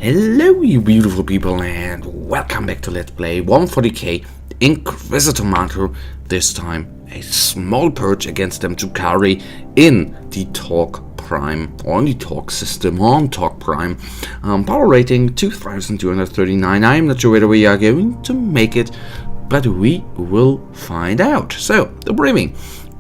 Hello you beautiful people and welcome back to Let's Play 140k Inquisitor Martyr. This time a small purge against them Drukhari in the Talk Prime, or in the Talk system on Talk Prime. Power rating 2239. I'm not sure whether we are going to make it, but we will find out. So, the briefing.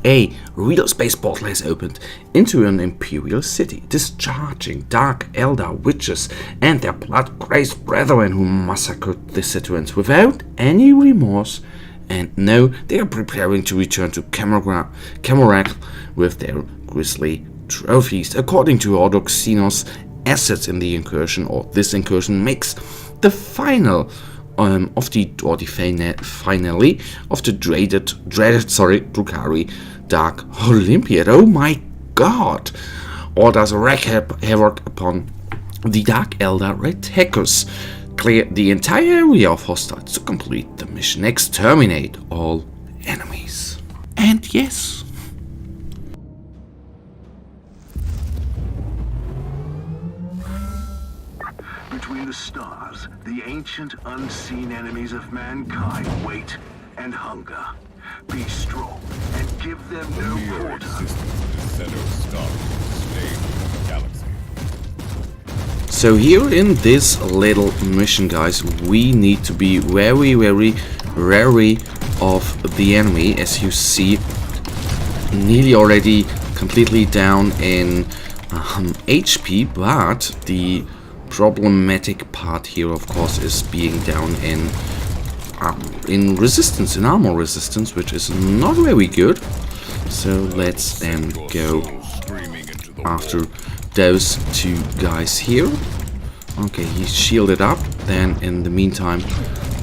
A real space portal has opened into an imperial city, discharging dark Eldar Wyches and their blood-crazed brethren who massacred the citizens without any remorse. And now they are preparing to return to Camarag with their grisly trophies. According to Ordoxenos, assets in the incursion, or this incursion, makes the final finale of the dreaded Drukhari Dark Olympiad. Oh my god! Orders wreak havoc upon the Dark Eldar Reticus. Clear the entire area of hostiles to complete the mission. Exterminate all enemies. And yes. Between the stars, the ancient unseen enemies of mankind wait and hunger. Be strong and give them no quarter. So here in this little mission, guys, we need to be very wary of the enemy. As you see, nearly already completely down in HP, but the problematic part here, of course, is being down in resistance, in armor resistance, which is not very good. So let's then go after those two guys here. Okay, he's shielded up. Then in the meantime,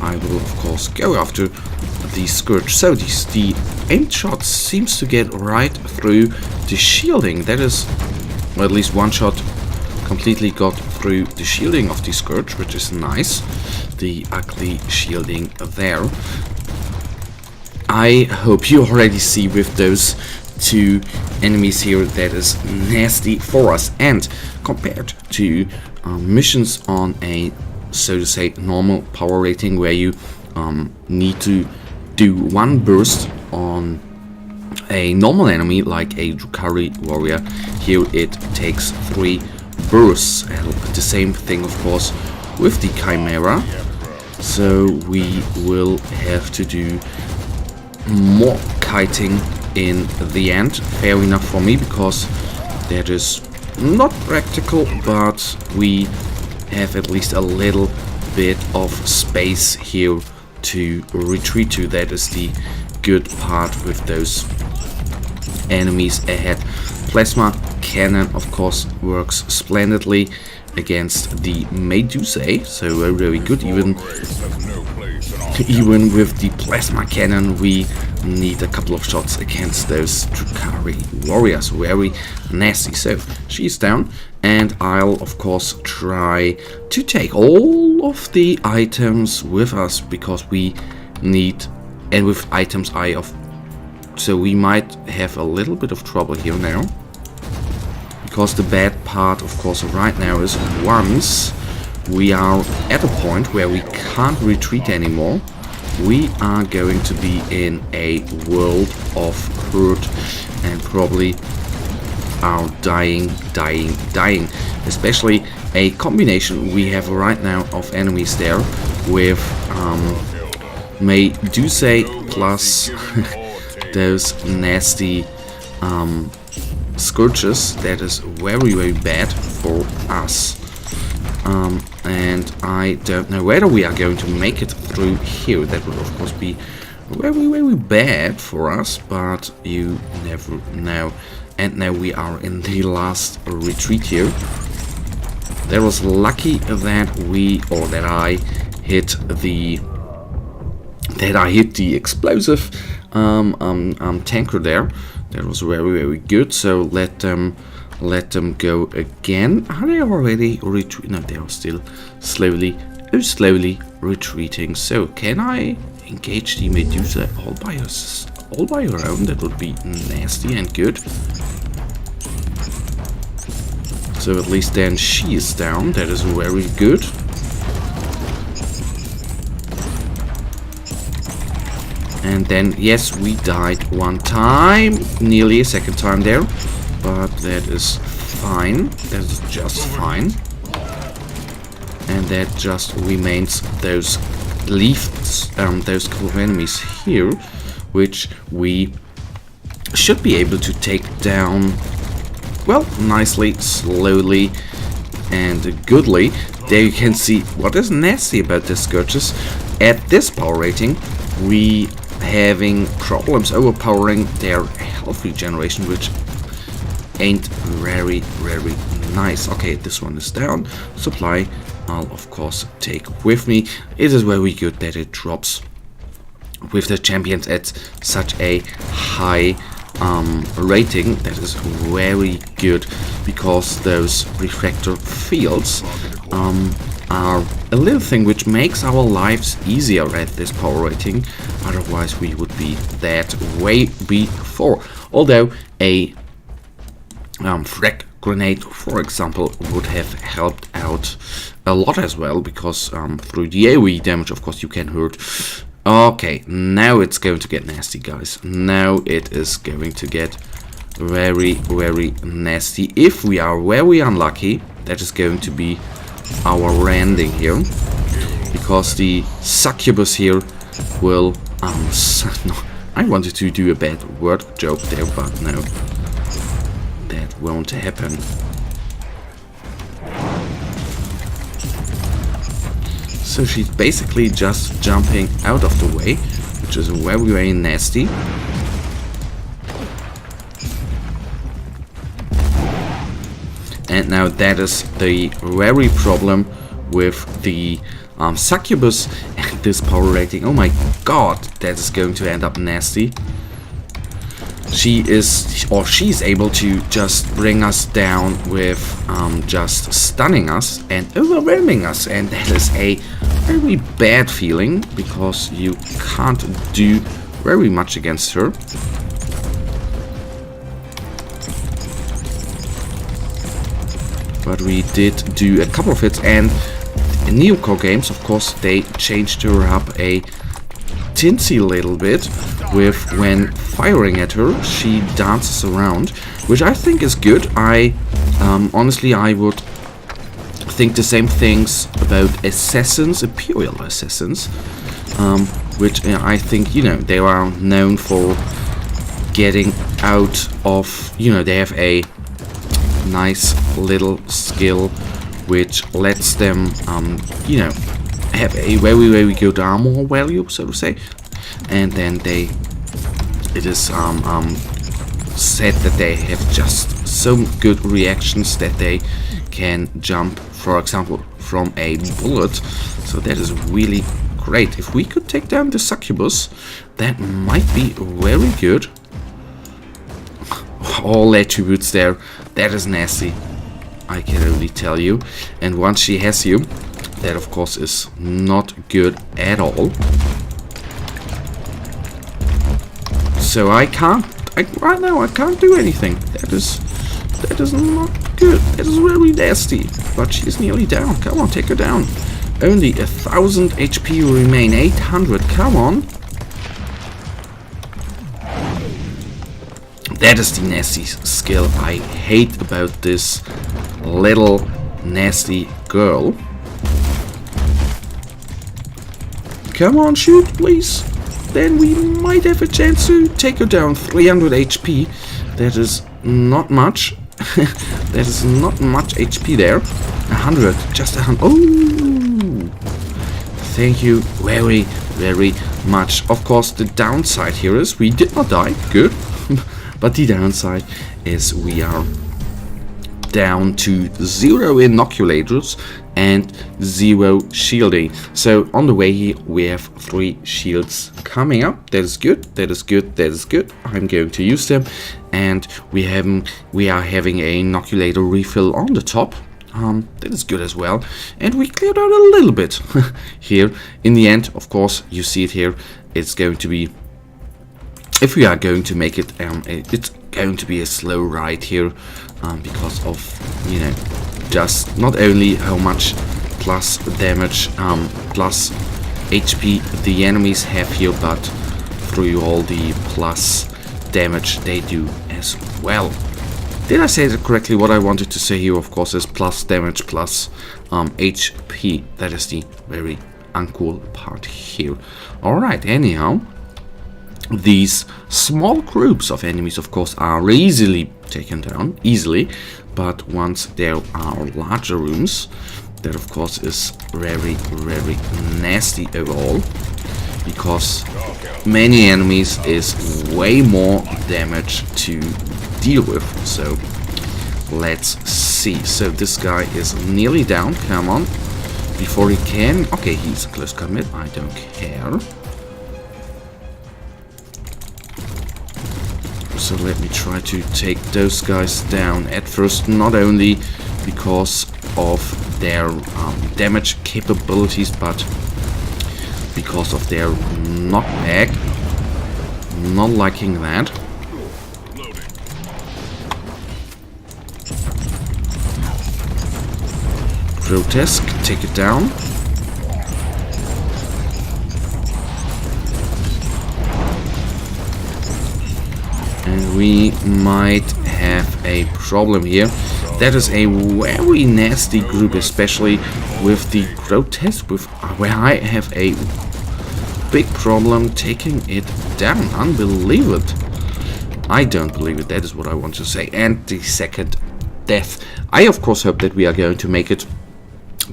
I will of course go after the Scourge. So the aim shot seems to get right through the shielding. That is, well, at least one shot completely got through the shielding of the Scourge, which is nice. The ugly shielding there. I hope you already see with those two enemies here that is nasty for us. And compared to missions on a, so to say, normal power rating where you need to do one burst on a normal enemy like a Drukhari warrior, here it takes 3 bursts. And the same thing, of course, with the Chimera. So we will have to do more kiting in the end. Fair enough for me, because that is not practical, but we have at least a little bit of space here to retreat to. That is the good part with those enemies ahead. Plasma cannon, of course, works splendidly against the Medusae, so very good. Even with the plasma cannon, we need a couple of shots against those Drukhari warriors. Very nasty. So she's down, and I'll of course try to take all of the items with us, because we need, and with items so we might have a little bit of trouble here now. Because the bad part, of course, right now is once we are at a point where we can't retreat anymore, we are going to be in a world of hurt and probably are dying. Especially a combination we have right now of enemies there with Medusae plus those nasty Scourges. That is very bad for us. And I don't know whether we are going to make it through here. That would of course be very bad for us, but you never know. And now we are in the last retreat here. That was lucky that I hit the explosive tanker there. That was very good. So let them go again. Are they already retreating? No, they are still slowly retreating. So can I engage the Medusa all by her own? That would be nasty and good. So at least then she is down. That is very good. And then, yes, we died one time. Nearly a second time there. But that is fine. That is just fine. And that just remains those those couple of enemies here, which we should be able to take down, well, nicely, slowly, and goodly. There you can see what is nasty about the Scourges. At this power rating, we having problems overpowering their health regeneration, which ain't very, very nice. Okay, this one is down. Supply, I'll of course take with me. It is very good that it drops with the champions at such a high rating. That is very good, because those refractor fields are a little thing which makes our lives easier at this power rating. Otherwise we would be that way before. Although a frag grenade, for example, would have helped out a lot as well, because through the AoE damage, of course, you can hurt. Okay, now it's going to get nasty, guys. Now it is going to get very, very nasty. If we are very unlucky, that is going to be our ending here, because the succubus here will no, I wanted to do a bad word joke there, but no, that won't happen. So she's basically just jumping out of the way, which is very, very nasty. And now that is the very problem with the succubus and this power rating. Oh my god, that is going to end up nasty. She's able to just bring us down with just stunning us and overwhelming us, and that is a very bad feeling, because you can't do very much against her. But we did do a couple of hits, and in Neocore games, of course, they changed her up a tinsy little bit with when firing at her, she dances around, which I think is good. Honestly, I would think the same things about assassins, Imperial assassins, which I think, you know, they are known for getting out of, you know, they have a nice little skill which lets them, you know, have a very, very good armor value, so to say, and then it is said that they have just so good reactions that they can jump, for example, from a bullet. So that is really great. If we could take down the succubus, that might be very good. All attributes there. That is nasty, I can only tell you. And once she has you, that of course is not good at all. So right now I can't do anything. That is not good. That is very nasty. But she's nearly down. Come on, take her down. Only 1000 HP remain. 800. Come on. That is the nasty skill I hate about this little nasty girl. Come on, shoot, please. Then we might have a chance to take her down. 300 HP. That is not much. That is not much HP there. 100. Just 100. Oh! Thank you very, very much. Of course, the downside here is we did not die. Good. But the downside is we are down to 0 inoculators and 0 shielding. So on the way here we have 3 shields coming up. That is good. That is good. That is good. I'm going to use them, and we are having a inoculator refill on the top. That is good as well, and we cleared out a little bit here. In the end, of course, you see it here. It's going to be if we are going to make it, it's going to be a slow ride here, because of, you know, just not only how much plus damage, plus HP the enemies have here, but through all the plus damage they do as well. Did I say that correctly? What I wanted to say here, of course, is plus damage plus HP. That is the very uncool part here. Alright, anyhow, these small groups of enemies, of course, are easily taken down, but once there are larger rooms, that of course is very, very nasty overall, because many enemies is way more damage to deal with. So let's see. So this guy is nearly down. Come on, before he can. Okay, he's close combat. I don't care. So let me try to take those guys down at first, not only because of their damage capabilities, but because of their knockback. Not liking that. Grotesque, take it down. And we might have a problem here. That is a very nasty group, especially with the grotesque, where I have a big problem taking it down. Unbelievable. I don't believe it, that is what I want to say. And the second death. I of course hope that we are going to make it,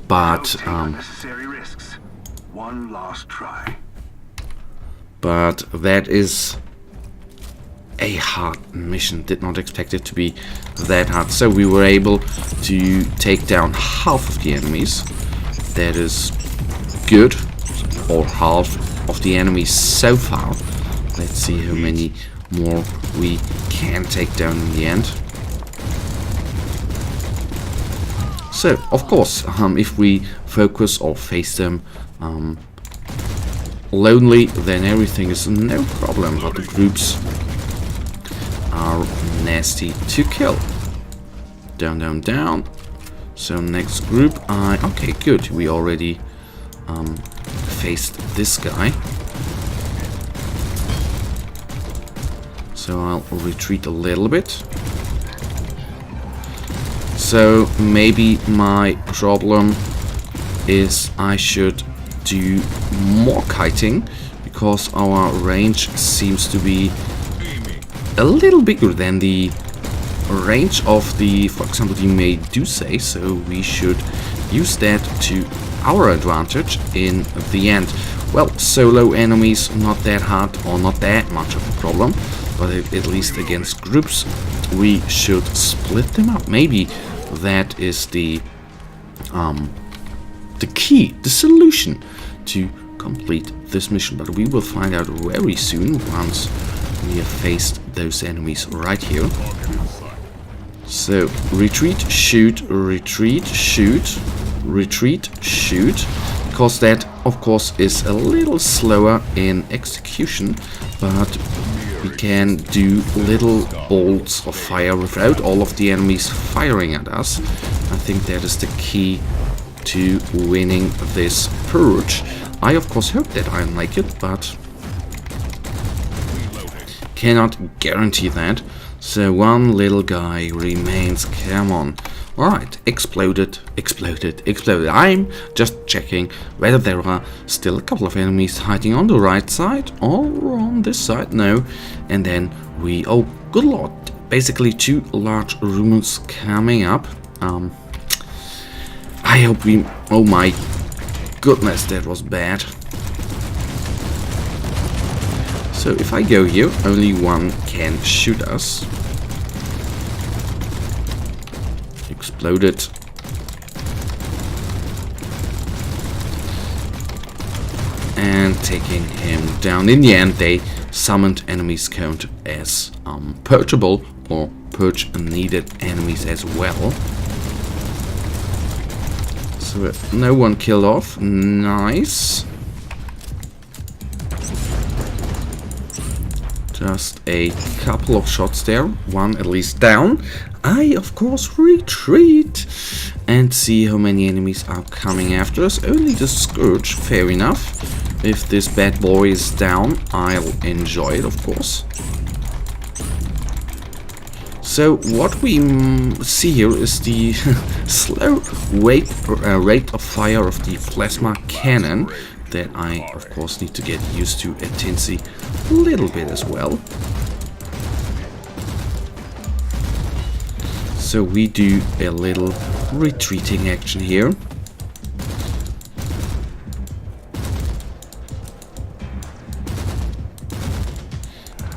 but unnecessary risks. One last try. But that is a hard mission. Did not expect it to be that hard. So we were able to take down half of the enemies. That is good. Or half of the enemies so far. Let's see how many more we can take down in the end. So, of course, if we focus or face them lonely, then everything is no problem. But the groups are nasty to kill. Down, down, down. So next group, okay, good. We already faced this guy. So I'll retreat a little bit. So maybe my problem is I should do more kiting, because our range seems to be a little bigger than the range of the, for example, the Medusae, so we should use that to our advantage in the end. Well, solo enemies not that hard or not that much of a problem, but at least against groups we should split them up. Maybe that is the key, the solution to complete this mission, but we will find out very soon once we have faced those enemies right here. So retreat, shoot, retreat, shoot, retreat, shoot, because that of course is a little slower in execution, but we can do little bolts of fire without all of the enemies firing at us. I think that is the key to winning this purge. I of course hope that I like it, but cannot guarantee that. So one little guy remains. Come on. Alright, exploded, exploded, exploded. I'm just checking whether there are still a couple of enemies hiding on the right side or on this side. No. And then we... oh, good lord. Basically 2 large rooms coming up. I hope we... oh my goodness, that was bad. So if I go here, only one can shoot us. Exploded. And taking him down. In the end, they summoned enemies count as purgeable or purge needed enemies as well. So no one killed off. Nice. Just a couple of shots there, one at least down. I, of course, retreat and see how many enemies are coming after us. Only the Scourge, fair enough. If this bad boy is down, I'll enjoy it, of course. So what we see here is the slow rate of fire of the plasma cannon that I, of course, need to get used to at Tinsy a little bit as well. So we do a little retreating action here.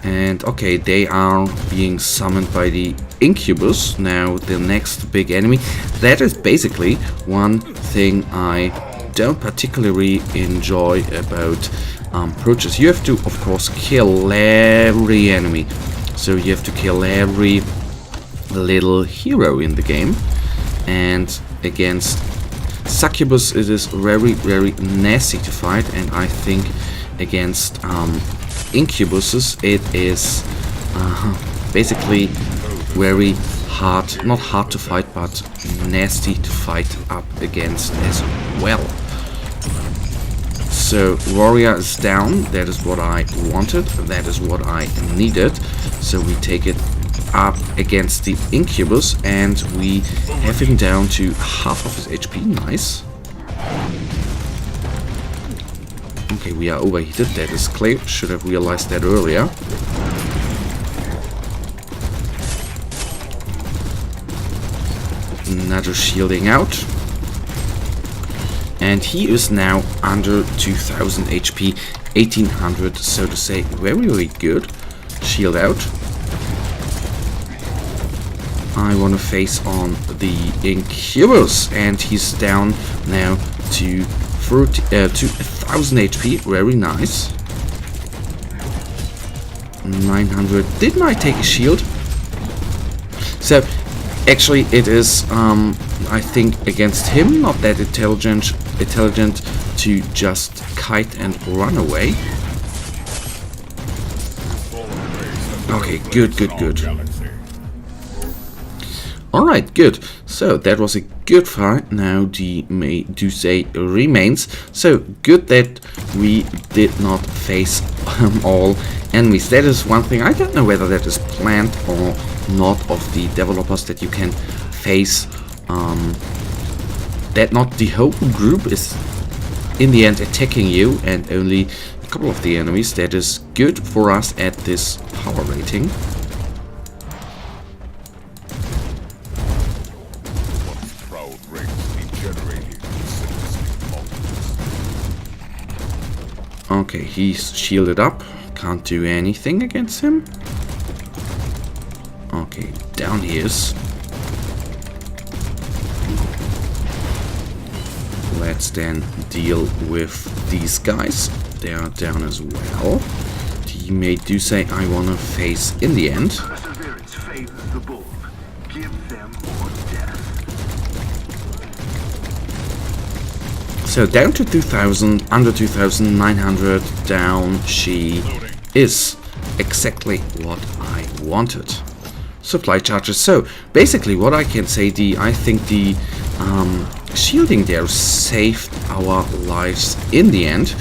And okay, they are being summoned by the Incubus. Now the next big enemy. That is basically one thing I don't particularly enjoy about purchase. You have to, of course, kill every enemy. So you have to kill every little hero in the game. And against Succubus it is very, very nasty to fight. And I think against Incubuses it is basically very hard, not hard to fight, but nasty to fight up against as well. So Warrior is down, that is what I wanted, that is what I needed. So we take it up against the Incubus and we have him down to half of his HP, nice. Okay, we are overheated, that is clear, should have realized that earlier. Another shielding out. And he is now under 2000 HP, 1800, so to say, very, very good. Shield out. I want to face on the Incubus, and he's down now to 1000 HP, very nice. 900. Didn't I take a shield? So, actually, it is, I think, against him not that intelligent to just kite and run away. Okay, good. Alright, good. So that was a good fight. Now the Medusae remains. So good that we did not face all enemies. That is one thing. I don't know whether that is planned or not of the developers, that you can face that not the whole group is in the end attacking you and only a couple of the enemies. That is good for us at this power rating. Okay, he's shielded up. Can't do anything against him. Okay, down he is. Let's then deal with these guys. They are down as well. The Medusae I want to face in the end. Perseverance favors the bold. Give them more death. So down to 2000, under 2900, down she is. Exactly what I wanted. Supply charges. So basically what I can say, I think the shielding there saved our lives in the end.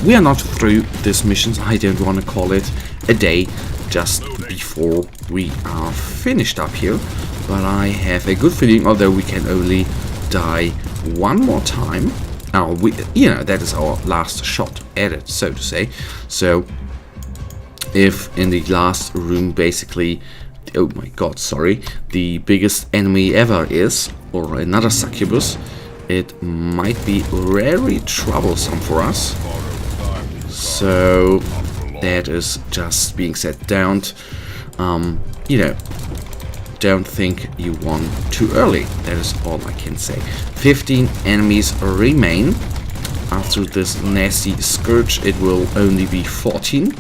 We are not through this mission. I don't want to call it a day just before we are finished up here, but I have a good feeling, although we can only die one more time. That is our last shot at it, so to say. So if in the last room basically, oh my god, sorry, the biggest enemy ever is, or another Succubus, it might be very troublesome for us. So that is just being said. Don't think you won too early. That is all I can say. 15 enemies remain. After this nasty Scourge, it will only be 14.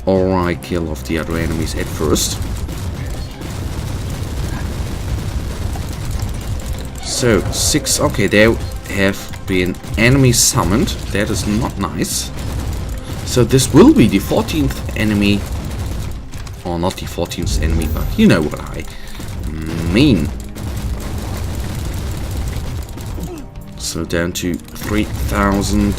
Or I kill off the other enemies at first. So 6. Okay, there have been enemies summoned. That is not nice. So this will be the 14th enemy, or not the 14th enemy, but you know what I mean. So down to 3,000.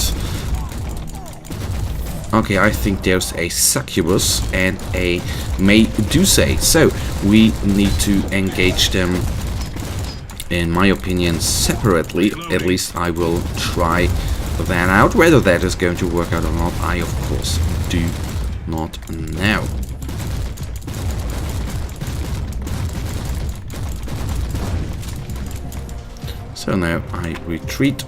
Okay, I think there's a succubus and a Medusa. So we need to engage them, in my opinion, separately. At least I will try that out. Whether that is going to work out or not, I of course do not know. So now I retreat.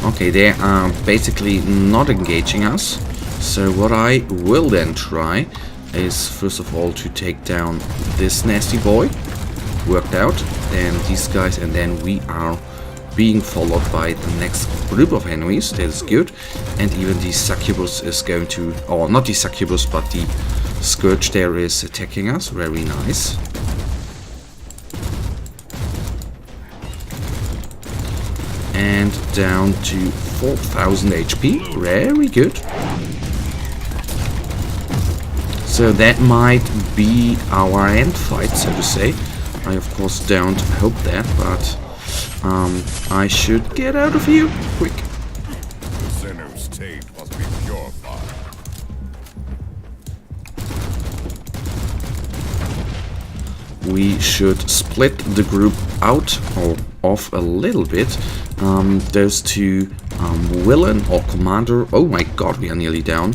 Okay, they are basically not engaging us. So what I will then try is first of all to take down this nasty boy. Worked out. Then these guys, and then we are being followed by the next group of enemies. That is good. And even the succubus is going to, or not the succubus, but the scourge there is attacking us. Very nice. And down to 4,000 HP. Very good. So that might be our end fight, so to say. I of course don't hope that, but I should get out of here quick. The sinner's taint must be purified. We should split the group out or off a little bit. Those two villain or commander. Oh my god, we are nearly down.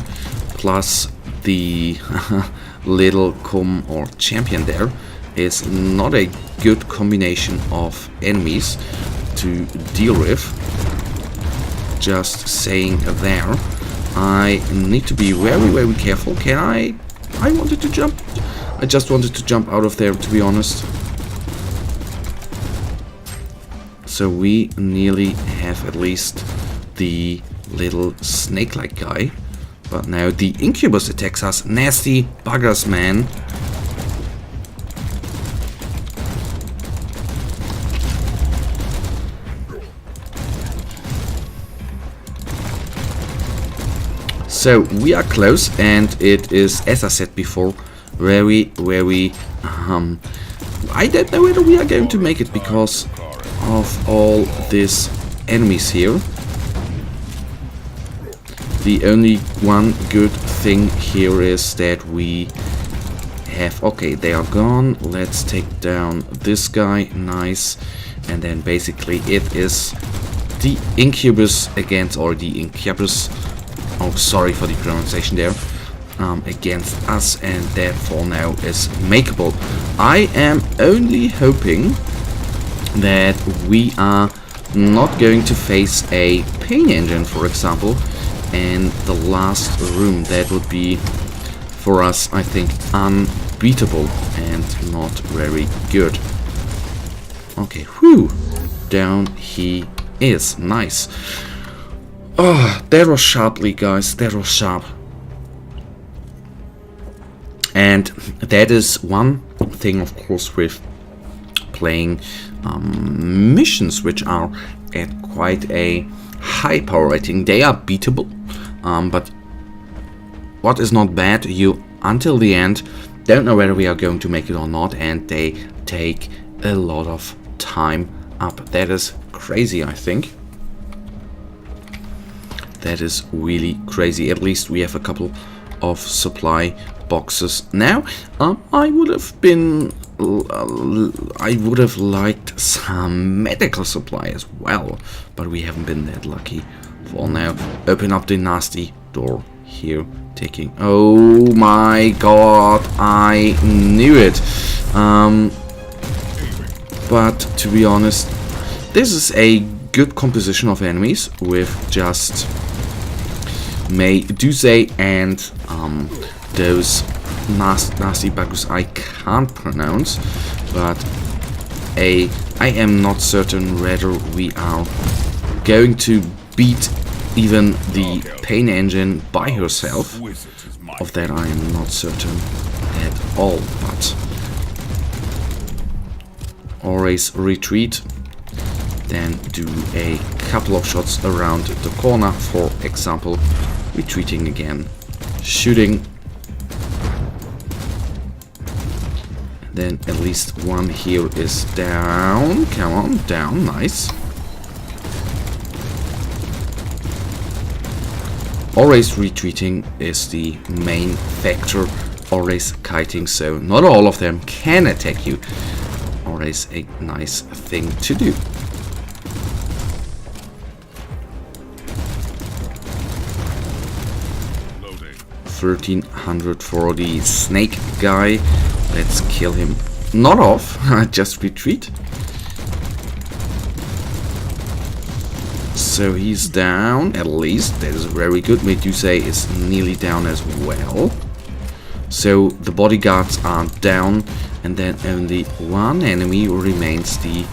Plus the little or champion there is not a good combination of enemies to deal with. Just saying there. I need to be very, very careful. Can I wanted to jump. I just wanted to jump out of there, to be honest. So we nearly have at least the little snake-like guy. But now the incubus attacks us. Nasty buggers, man. So we are close, and it is, as I said before, very, very I don't know whether we are going to make it because of all these enemies here. The only one good thing here is that we have... Okay, they are gone. Let's take down this guy. Nice. And then basically it is the incubus against, or the incubus... Oh, sorry for the pronunciation there. Against us, and therefore now is makeable. I am only hoping that we are not going to face a pain engine, for example, in the last room. That would be, for us, I think, unbeatable and not very good. Okay, whew, down he is. Nice. Oh, that was sharply, guys. That was sharp. And that is one thing, of course, with playing missions which are at quite a high power rating. They are beatable, but what is not bad, you until the end don't know whether we are going to make it or not, and they take a lot of time up. That is crazy, I think. That is really crazy. At least we have a couple of supply boxes now. I would have liked some medical supply as well, but we haven't been that lucky for now. Open up the nasty door here, taking... Oh my god, I knew it. But to be honest, this is a good composition of enemies with just Medusa and those nasty buggers I can't pronounce, but I am not certain whether we are going to beat even the pain engine by herself. Of that I am not certain. at all, but always retreat, then do a couple of shots around the corner, for example, retreating again, shooting, then at least one here is down. Come on, down, nice. Always retreating is the main factor, always kiting, so not all of them can attack you. Always a nice thing to do. Loading. 1300 for the snake guy. Let's kill him. Not off, just retreat. So he's down, at least. That is very good. Medusa is nearly down as well. So the bodyguards are down, and then only one enemy remains, the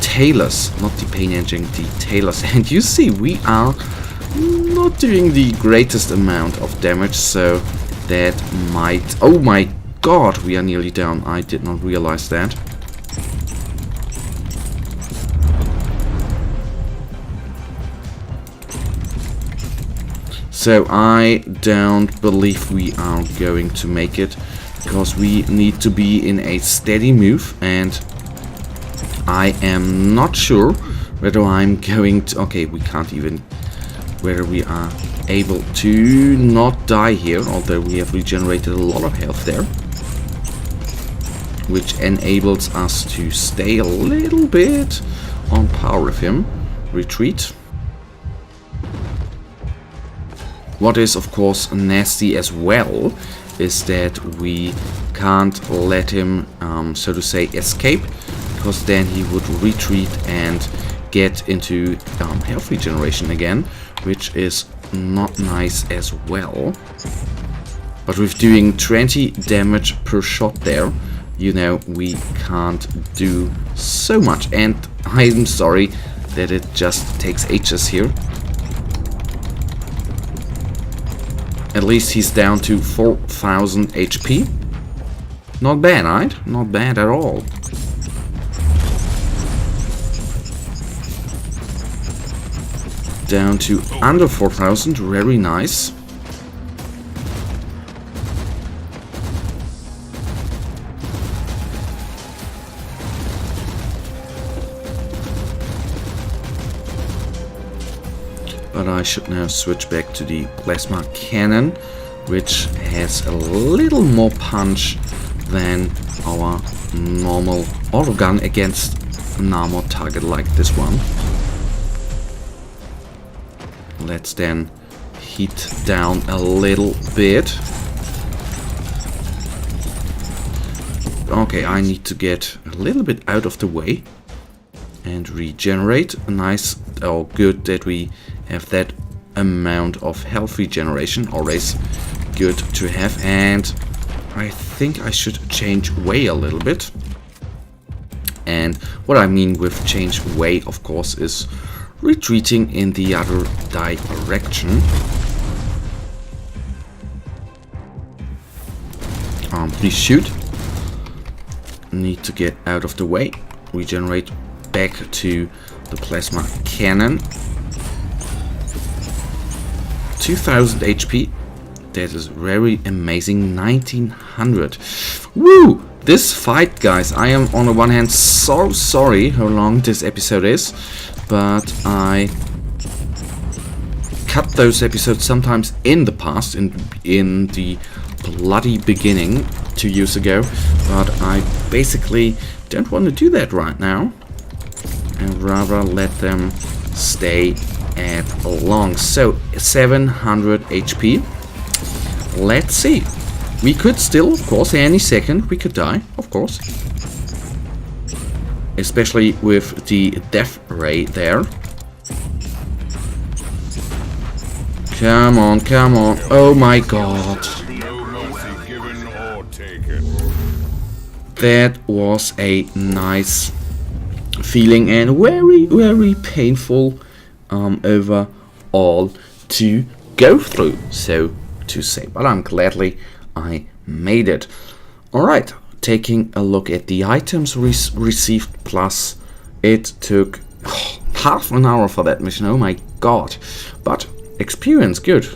tailors. Not the pain engine, the tailors. And you see, we are not doing the greatest amount of damage, so that might... Oh my god, we are nearly down. I did not realize that. So I don't believe we are going to make it, because we need to be in a steady move, and I am not sure whether I'm going to... Okay, we can't even... Whether we are able to not die here, although we have regenerated a lot of health there, which enables us to stay a little bit on par with him. Retreat. What is of course nasty as well is that we can't let him, so to say, escape, because then he would retreat and get into health regeneration again, which is not nice as well. But with doing 20 damage per shot there, you know, we can't do so much. And I'm sorry that it just takes ages here. At least he's down to 4000 HP. Not bad, right? Not bad at all. Down to under 4000, very nice. But I should now switch back to the plasma cannon, which has a little more punch than our normal autogun against a normal target like this one. Let's then heat down a little bit. Okay, I need to get a little bit out of the way and regenerate. Nice. Oh, good that we have that amount of health regeneration. Always good to have. And I think I should change way a little bit. And what I mean with change way, of course, is retreating in the other direction. Please shoot. Need to get out of the way. Regenerate back to the plasma cannon. 2000 HP. That is very amazing. 1900. Woo! This fight, guys, I am on the one hand so sorry how long this episode is, but I cut those episodes sometimes in the past, in the bloody beginning 2 years ago, but I basically don't want to do that right now and rather let them stay at long. So 700 HP. Let's see. We could still, of course, any second we could die, of course. Especially with the death ray there. Come on, come on. Oh my god. No mercy given or taken. That was a nice feeling and very, very painful overall to go through, so to say. But I'm gladly I made it. Alright, taking a look at the items received plus, it took half an hour for that mission, oh my god. But experience, good.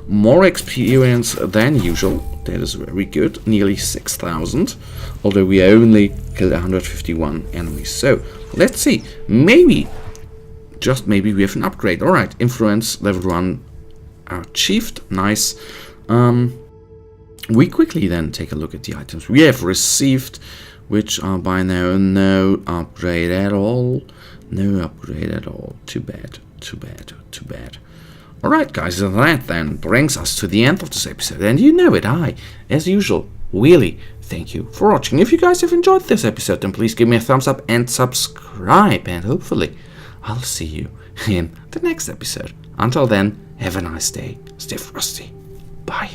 More experience than usual, that is very good, nearly 6,000, although we only killed 151 enemies. So, let's see, maybe, just maybe we have an upgrade. Alright, influence level 1 achieved, nice. We quickly then take a look at the items we have received, which are by now no upgrade at all. No upgrade at all. Too bad, too bad, too bad. Alright guys, that then brings us to the end of this episode. And you know it, I, as usual, really thank you for watching. If you guys have enjoyed this episode, then please give me a thumbs up and subscribe. And hopefully, I'll see you in the next episode. Until then, have a nice day. Stay frosty. Bye.